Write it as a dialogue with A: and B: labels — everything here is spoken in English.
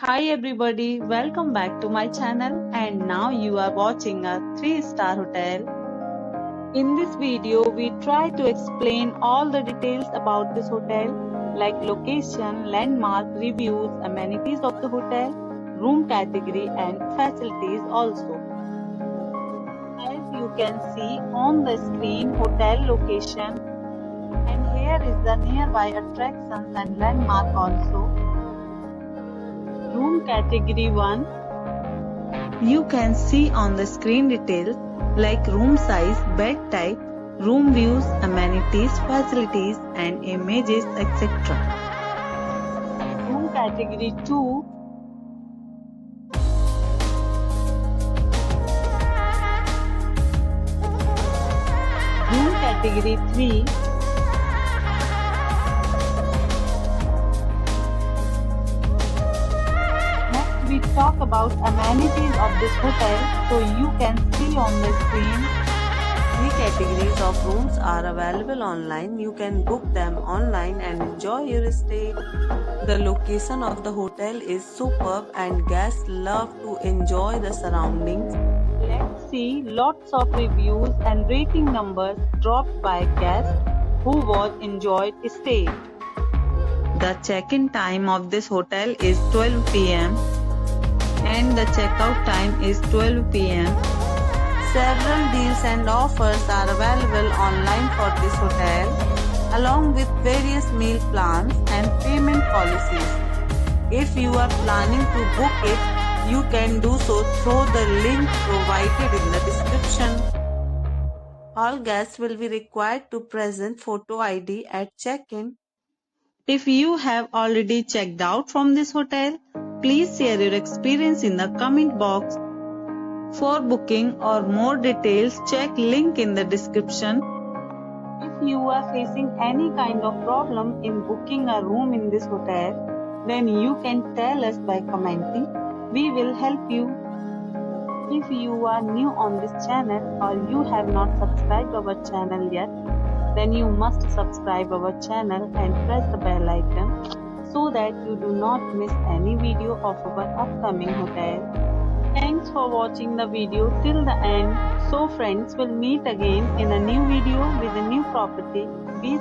A: Hi everybody, welcome back to my channel and now you are watching a 3-star hotel. In this video, we try to explain all the details about this hotel like location, landmark, reviews, amenities of the hotel, room category and facilities also. As you can see on the screen, hotel location, and here is the nearby attractions and landmark also. Room category 1. You can see on the screen details like room size, bed type, room views, amenities, facilities and images, etc. Room category 2. Room category 3. We talk about amenities of this hotel, so you can see on the screen.
B: 3 categories of rooms are available online. You can book them online and enjoy your stay. The location of the hotel is superb and guests love to enjoy the surroundings.
A: Let's see lots of reviews and rating numbers dropped by guests who was enjoyed stay. The check-in time of this hotel is 12 p.m. and the checkout time is 12 p.m.
B: Several deals and offers are available online for this hotel, along with various meal plans and payment policies. If you are planning to book it, you can do so through the link provided in the description. All guests will be required to present photo ID at check-in.
A: If you have already checked out from this hotel, please share your experience in the comment box. For booking or more details, check link in the description. If you are facing any kind of problem in booking a room in this hotel, then you can tell us by commenting. We will help you. If you are new on this channel or you have not subscribed our channel yet, then you must subscribe our channel and press the bell icon so that you do not miss any video of our upcoming hotel. Thanks for watching the video till the end. So friends, will meet again in a new video with a new property. Be